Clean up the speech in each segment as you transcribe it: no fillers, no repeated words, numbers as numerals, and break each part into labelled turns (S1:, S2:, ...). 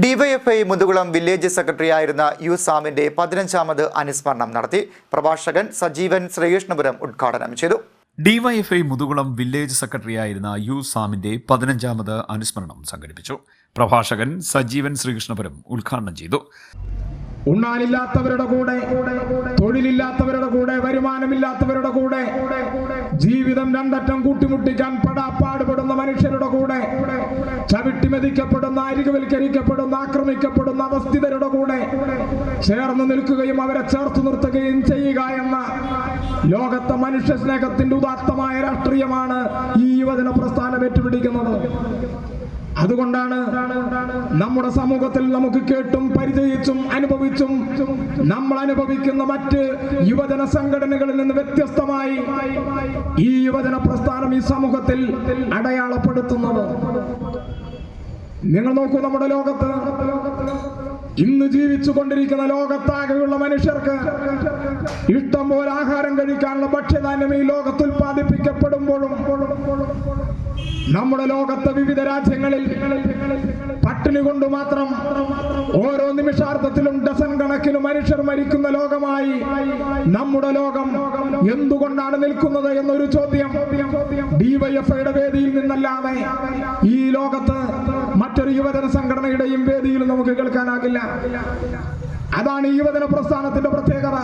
S1: DYFI Muthukulam village സെക്രട്ടറിയായിരുന്ന U സാമിന്റെ 15ാമത് അനുസ്മരണം നടത്തി. പ്രഭാഷകൻ സജീവൻ ശ്രീകൃഷ്ണപുരം ഉദ്ഘാടനം ചെയ്തു.
S2: ഡിവൈഎഫ്ഐ മുതുകുളം വില്ലേജ് സെക്രട്ടറിയായിരുന്ന യു സാമിന്റെ 15ാമത് അനുസ്മരണം സംഘടിപ്പിച്ചു. പ്രഭാഷകൻ സജീവൻ ശ്രീകൃഷ്ണപുരം ഉദ്ഘാടനം ചെയ്തു.
S3: ഉണ്ണാനില്ലാത്തവരുടെ കൂടെ, തൊഴിലില്ലാത്തവരുടെ കൂടെ, വരുമാനമില്ലാത്തവരുടെ കൂടെ, ജീവിതം രണ്ടറ്റം കൂട്ടിമുട്ടിക്കാൻ പാടുപെടുന്ന മനുഷ്യരുടെ കൂടെ, ചവിട്ടിമെതിക്കപ്പെടുന്ന, അരികുവൽക്കരിക്കപ്പെടുന്ന, ആക്രമിക്കപ്പെടുന്ന അവസ്ഥിതരുടെ കൂടെ ചേർന്ന് നിൽക്കുകയും അവരെ ചേർത്ത് നിർത്തുകയും ചെയ്യുക എന്ന ലോകത്തെ മനുഷ്യ സ്നേഹത്തിന്റെ ഉദാത്തമായ രാഷ്ട്രീയമാണ് ഈ യുവജന പ്രസ്ഥാനം ഏറ്റുപിടിക്കുന്നത്. അതുകൊണ്ടാണ് നമ്മുടെ സമൂഹത്തിൽ നമുക്ക് കേട്ടും പരിചയിച്ചും അനുഭവിച്ചും നമ്മൾ അനുഭവിക്കുന്ന മറ്റ് യുവജന സംഘടനകളിൽ നിന്ന് വ്യത്യസ്തമായി ഈ യുവജന പ്രസ്ഥാനം ഈ സമൂഹത്തിൽ അടയാളപ്പെടുത്തുന്നത്. നിങ്ങൾ നോക്കൂ, നമ്മുടെ ലോകത്ത് ഇന്ന് ജീവിച്ചു കൊണ്ടിരിക്കുന്ന ലോകത്താകെയുള്ള മനുഷ്യർക്ക് ഇഷ്ടം പോലെ ആഹാരം കഴിക്കാനുള്ള ഭക്ഷ്യധാന്യം ഈ ലോകത്ത് ഉൽപ്പാദിപ്പിക്കപ്പെടുമ്പോഴും നമ്മുടെ ലോകത്തെ വിവിധ രാജ്യങ്ങളിൽ പട്ടിണി കൊണ്ട് മാത്രം ഓരോ നിമിഷാർത്ഥത്തിലും ഡസൻ കണക്കിന് മനുഷ്യർ മരിക്കുന്ന ലോകമായി നമ്മുടെ ലോകം എന്തുകൊണ്ടാണ് നിൽക്കുന്നത് എന്നൊരു ചോദ്യം ഡിവൈഎഫ്ഐയുടെ വേദിയിൽ നിന്നല്ലാതെ ഈ ലോകത്ത് മറ്റൊരു യുവജന സംഘടനയുടെയും വേദിയിൽ നമുക്ക് കേൾക്കാനാകില്ല. അതാണ് ഈ യുവജന പ്രസ്ഥാനത്തിന്റെ പ്രത്യേകത.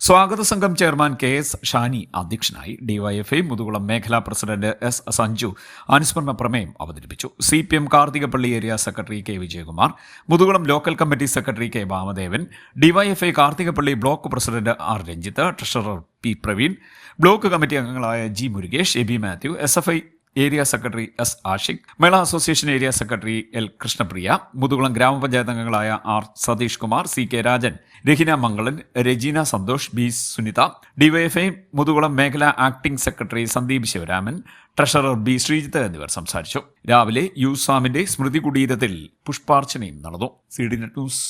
S2: സ്വാഗത സംഘം ചെയർമാൻ KS ഷാനി അധ്യക്ഷനായി. ഡിവൈഎഫ്ഐ മുതുകുളം മേഖലാ പ്രസിഡന്റ് S സഞ്ജു അനുസ്മരണ പ്രമേയം അവതരിപ്പിച്ചു. CPM Karthikappally area secretary K Vijayakumar, Muthukulam local committee secretary K Vamadevan, DYFI Karthikappally block president R Ranjith, treasurer P Praveen, block committee അംഗങ്ങളായ G Murukesh, Aby Mathew, SFI area secretary S Ashiq, Mela association area secretary L Krishnapriya, Muthukulam ഗ്രാമപഞ്ചായത്ത് അംഗങ്ങളായ R Satheesh Kumar, CK Rajan, Rahina Mangalan, Rajeena Santhosh, B Sunitha, DYFI Muthukulam മേഖല acting secretary Sandeep Sivaraman, treasurer B Sreejith എന്നിവർ സംസാരിച്ചു. രാവിലെ U സാമിന്റെ സ്മൃതി കുടീരത്തിൽ പുഷ്പാർച്ചനയും നടന്നു. CDNet news,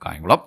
S2: Kayamkulam.